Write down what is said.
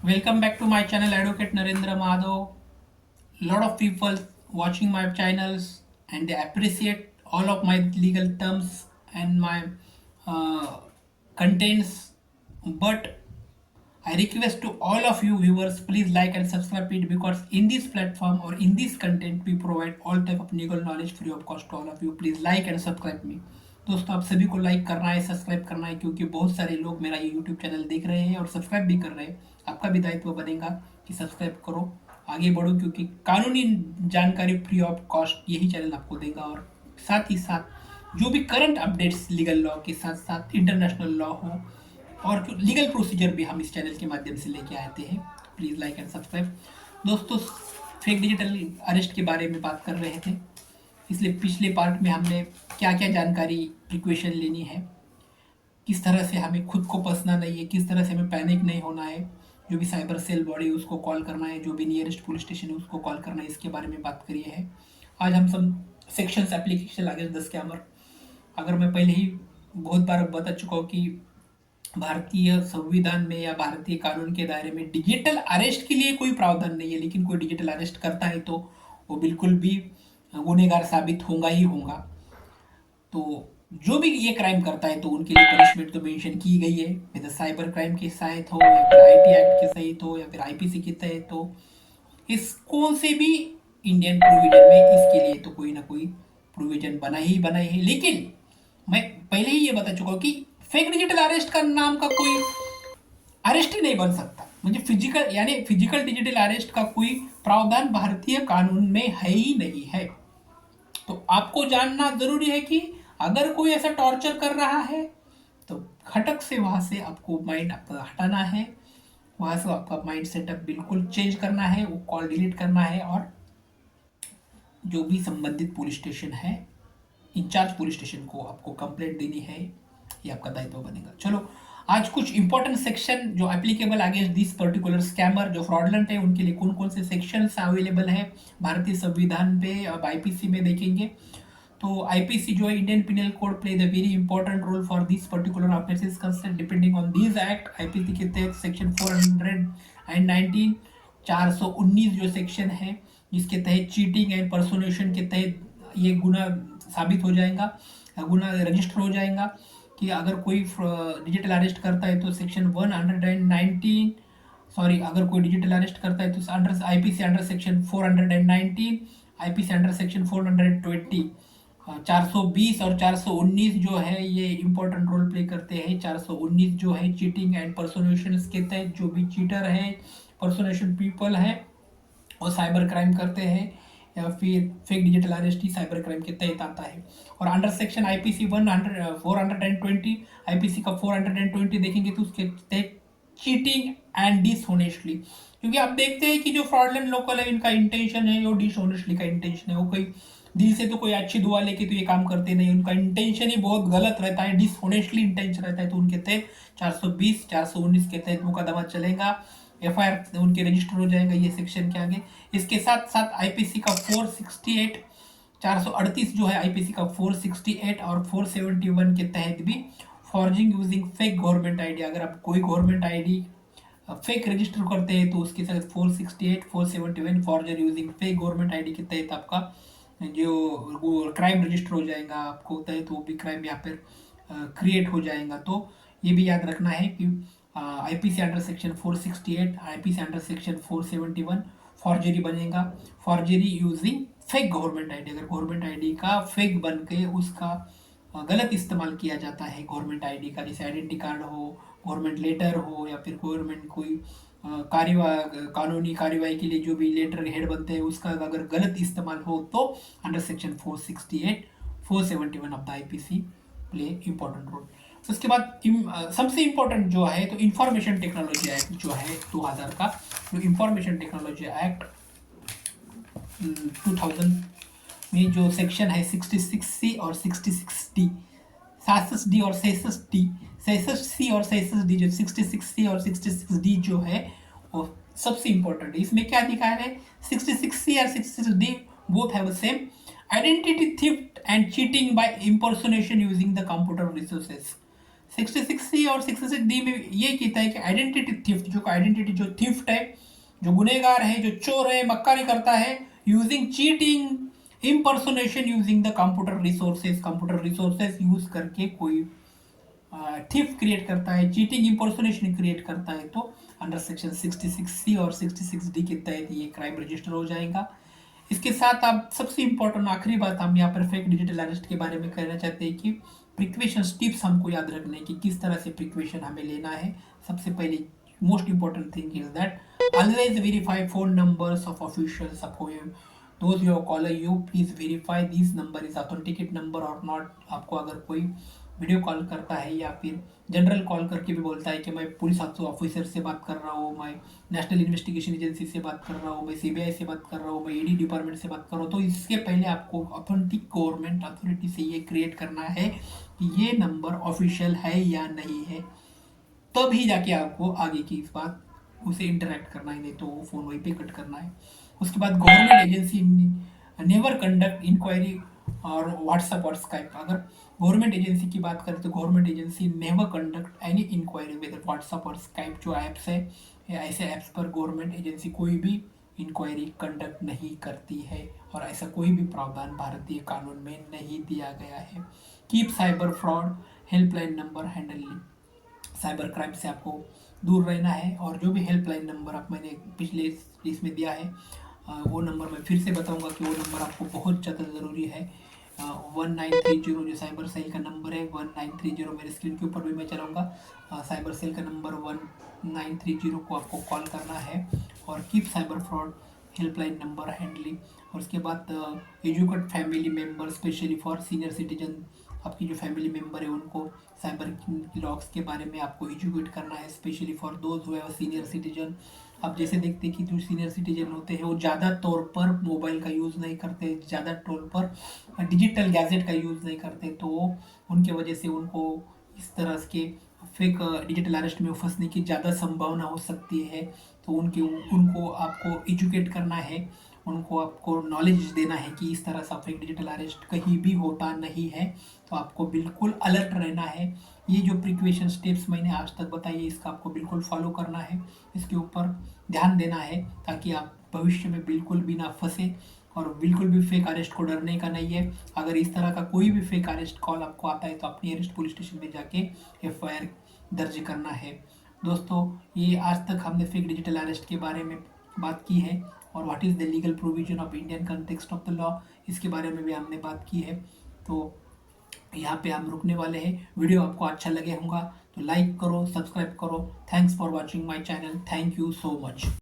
Welcome back to my channel, Advocate Narendra Madhav. Lot of people watching my channels and they appreciate all of my legal terms and my uh, contents. But I request to all of you viewers, please like and subscribe it because in this platform or in this content we provide all type of legal knowledge free of cost to all of you. Please like and subscribe me. दोस्तों आप सभी को like करना है, subscribe करना है क्योंकि बहुत सारे लोग मेरा ये यूट्यूब चैनल देख रहे हैं और सब्सक्राइब भी कर रहे हैं। आपका भी दायित्व बनेगा कि सब्सक्राइब करो, आगे बढ़ो क्योंकि कानूनी जानकारी फ्री ऑफ कॉस्ट यही चैनल आपको देगा। और साथ ही साथ जो भी करंट अपडेट्स लीगल लॉ के साथ साथ इंटरनेशनल लॉ हो और जो लीगल प्रोसीजर भी हम इस चैनल के माध्यम से लेके आते हैं। Please like and subscribe. दोस्तों, फेक डिजिटल अरेस्ट के बारे में बात कर रहे थे, इसलिए पिछले पार्ट में हमने क्या क्या जानकारी प्रिकॉशन लेनी है, किस तरह से हमें खुद को फंसना नहीं है, किस तरह से हमें पैनिक नहीं होना है, जो भी साइबर सेल बॉडी है उसको कॉल करना है, जो भी नियरेस्ट पुलिस स्टेशन है उसको कॉल करना है, इसके बारे में बात करिए है। आज हम सब sections application against the scammer. अगर मैं पहले ही बहुत बार बता चुका हूँ कि भारतीय संविधान में या भारतीय कानून के दायरे में डिजिटल अरेस्ट के लिए कोई प्रावधान नहीं है, लेकिन कोई डिजिटल अरेस्ट करता है तो वो बिल्कुल भी गुनहगार साबित होगा ही होगा। तो जो भी ये क्राइम करता है तो उनके लिए पनिशमेंट तो मेंशन की गई है, विद साइबर क्राइम के तहत हो या फिर आईटी एक्ट के तहत हो या फिर आईपीसी के तहत हो, इस कौन से भी इंडियन प्रोविजन में इसके लिए तो कोई ना कोई प्रोविजन बना ही है। लेकिन मैं पहले ही ये बता चुका हूँ कि फेक डिजिटल अरेस्ट का नाम का कोई अरेस्ट ही नहीं बन सकता, म्हणजे फिजिकल यानी फिजिकल डिजिटल अरेस्ट का कोई प्रावधान भारतीय कानून में है ही नहीं है। तो आपको जानना जरूरी है कि अगर कोई ऐसा टॉर्चर कर रहा है तो खटक से वहां से आपको माइंड आपका हटाना है, वहां से आपका माइंड सेटअप बिल्कुल चेंज करना है, वो कॉल डिलीट करना है और जो भी संबंधित पुलिस स्टेशन है, इंचार्ज पुलिस स्टेशन को आपको कंप्लेंट देनी है, ये आपका दायित्व बनेगा। चलो, आज कुछ इंपॉर्टेंट सेक्शन जो applicable against this particular scammer जो फ्रॉडलेंट है उनके लिए कौन कौन से सेक्शंस अवेलेबल है भारतीय संविधान पे, अब आईपीसी में देखेंगे। तो आईपीसी जो है Indian penal code play the very important role for this particular offences concern depending on this act. IPC के तहत सेक्शन 419 419 जो सेक्शन है जिसके तहत चीटिंग एंड पर्सोनेशन के तहत ये गुना साबित हो जाएगा, गुना रजिस्टर हो जाएगा कि अगर कोई डिजिटल अरेस्ट करता है तो सेक्शन 119, सॉरी, अगर कोई डिजिटल अरेस्ट करता है तो under IPC under section 419, IPC under section 420, 420 और 419 जो है ये इंपॉर्टेंट रोल प्ले करते हैं। 419 जो है चीटिंग एंड पर्सोनेशन के तहत जो भी चीटर है, पर्सोनेशन पीपल है और साइबर क्राइम करते हैं या फिर फेक डिजिटल अरेस्ट ही साइबर क्राइम के तहत आता है। और अंडर सेक्शन आईपीसी 420, आईपीसी का 420 देखेंगे तो उसके तहत चीटिंग एंड डिसहोनेस्टली, क्योंकि आप देखते हैं कि जो फ्रॉडलेंट लोकल है इनका इंटेंशन है, जो डिसहोनेस्टली का इंटेंशन है, वो कोई दिल से तो कोई अच्छी दुआ लेके तो ये काम करते नहीं, उनका इंटेंशन ही बहुत गलत रहता है, डिसहोनेस्टली इंटेंशन रहता है। तो उनके तहत 420 419 के तहत मुकदमा चलेगा, एफआईआर उनके रजिस्टर हो जाएगा ये सेक्शन के आगे। इसके साथ साथ आईपीसी का 468 438 जो है आईपीसी का 468 और 471 के तहत भी forging using fake government ID, अगर आप कोई गवर्नमेंट आईडी फेक रजिस्टर करते हैं तो उसके साथ 468 471 forger using fake government ID के तहत आपका जो क्राइम रजिस्टर हो जाएगा, आपको होता है तो वो भी क्राइम यहाँ पर क्रिएट हो जाएगा। तो ये भी याद रखना है कि IPC under section 468, IPC under section 471 forgery बनेगा, forgery using fake government ID. अगर गवर्नमेंट आईडी का फेक बन के उसका गलत इस्तेमाल किया जाता है, गवर्नमेंट आईडी का, जैसे आइडेंटी कार्ड हो, गवर्नमेंट लेटर हो या फिर गवर्नमेंट कोई कानूनी कार्यवाही के लिए जो भी लेटर हेड बनते हैं उसका अगर गलत इस्तेमाल हो तो under section 468 471 of the IPC play important role. उसके बाद सबसे इंपॉर्टेंट जो है तो इंफॉर्मेशन टेक्नोलॉजी एक्ट जो है 2000 का, जो इंफॉर्मेशन टेक्नोलॉजी एक्ट 2000 में जो सेक्शन है 66C और 66D, 66D और 66D, 66C और 66D, जो 66C और 66D जो है वो सबसे इंपॉर्टेंट है। इसमें क्या दिखाया है, 66C और 66D both have the same identity theft and cheating by impersonation using the computer resources। 66C और 66D में ये कहता है कि आइडेंटिटी थीफ्ट, जो आइडेंटिटी जो थीफ्ट है, जो गुनहगार है, जो चोर है, मक्कारी करता है, using cheating impersonation using the computer resources use करके कोई थिफ क्रिएट करता है, चीटिंग इम्पर्सोनेशन क्रिएट करता है, तो अंडर सेक्शन 66C और 66D के तहत ये क्राइम रजिस्टर हो जाएगा। इसके साथ आप सबसे इम्पोर्टेंट आखिरी बात हम यहाँ पर फेक डिजिटल अरेस्ट के बारे में कहना चाहते हैं कि प्रिक्वेशन टिप्स हमको याद रखने हैं कि किस तरह से प्रिक्वेशन हमें लेना है। सबसे पहले most important thing is that always verify phone numbers of officials of those you caller you, please verify this number is authenticate number or not. आपको अगर कोई वीडियो कॉल करता है या फिर जनरल कॉल करके भी बोलता है कि मैं पुलिस ऑफिसर से बात कर रहा हूँ, मैं नेशनल इन्वेस्टिगेशन एजेंसी से बात कर रहा हूँ, मैं सीबीआई से बात कर रहा हूँ, मैं ईडी डिपार्टमेंट से बात कर रहा हूँ, तो इसके पहले आपको ऑथेंटिक गवर्नमेंट अथॉरिटी से ये क्रिएट करना है कि ये नंबर ऑफिशियल है या नहीं है, तभी जाके आपको आगे की इस बात उसे इंटरेक्ट करना है, नहीं तो वो फ़ोन वहीं पे कट करना है। उसके बाद government agency never conduct inquiry और व्हाट्सएप और स्काइप। अगर गवर्नमेंट एजेंसी की बात करें तो government agency never conduct any inquiry with WhatsApp और स्काइप जो ऐप्स है, या ऐसे ऐप्स पर गवर्नमेंट एजेंसी कोई भी इंक्वायरी कंडक्ट नहीं करती है और ऐसा कोई भी प्रावधान भारतीय कानून में नहीं दिया गया है। Keep cyber fraud helpline number handling, cyber crime से आपको दूर रहना है, और जो भी हेल्पलाइन नंबर आप मैंने पिछले इसमें दिया है वो नंबर मैं फिर से बताऊंगा कि वो नंबर आपको बहुत ज़्यादा ज़रूरी है। 1930 जो साइबर सेल का नंबर है, 1930 मेरे स्क्रीन के ऊपर भी मैं चलाऊंगा। साइबर सेल का नंबर 1930 को आपको कॉल करना है, और keep cyber fraud helpline number handling. और उसके बाद educate family member specially for senior citizen, आपकी जो फैमिली मेम्बर है उनको साइबर लॉक्स के बारे में आपको एजुकेट करना है, specially for those who have senior citizen. आप जैसे देखते हैं कि जो सीनियर सिटीजन होते हैं वो ज़्यादा तौर पर मोबाइल का यूज़ नहीं करते, ज़्यादा तौर पर डिजिटल गैजेट का यूज़ नहीं करते, तो उनके वजह से उनको इस तरह के फेक डिजिटल अरेस्ट में फंसने की ज़्यादा संभावना हो सकती है। तो उनको आपको एजुकेट करना है, उनको आपको नॉलेज देना है कि इस तरह से फेक डिजिटल अरेस्ट कहीं भी होता नहीं है, तो आपको बिल्कुल अलर्ट रहना है। ये जो प्रिकॉशन स्टेप्स मैंने आज तक बताई है इसका आपको बिल्कुल फॉलो करना है, इसके ऊपर ध्यान देना है, ताकि आप भविष्य में बिल्कुल भी ना फंसे और बिल्कुल भी फेक अरेस्ट को डरने का नहीं है। अगर इस तरह का कोई भी फेक अरेस्ट कॉल आपको आता है तो अपनी अरेस्ट पुलिस स्टेशन में जाके FIR दर्ज करना है। दोस्तों, ये आज तक हमने फेक डिजिटल अरेस्ट के बारे में बात की है, और what is the legal provision of Indian context of the law, इसके बारे में भी हमने बात की है। तो यहाँ पे हम रुकने वाले हैं। वीडियो आपको अच्छा लगे होगा तो लाइक करो, सब्सक्राइब करो। Thanks for watching my channel. Thank you so much.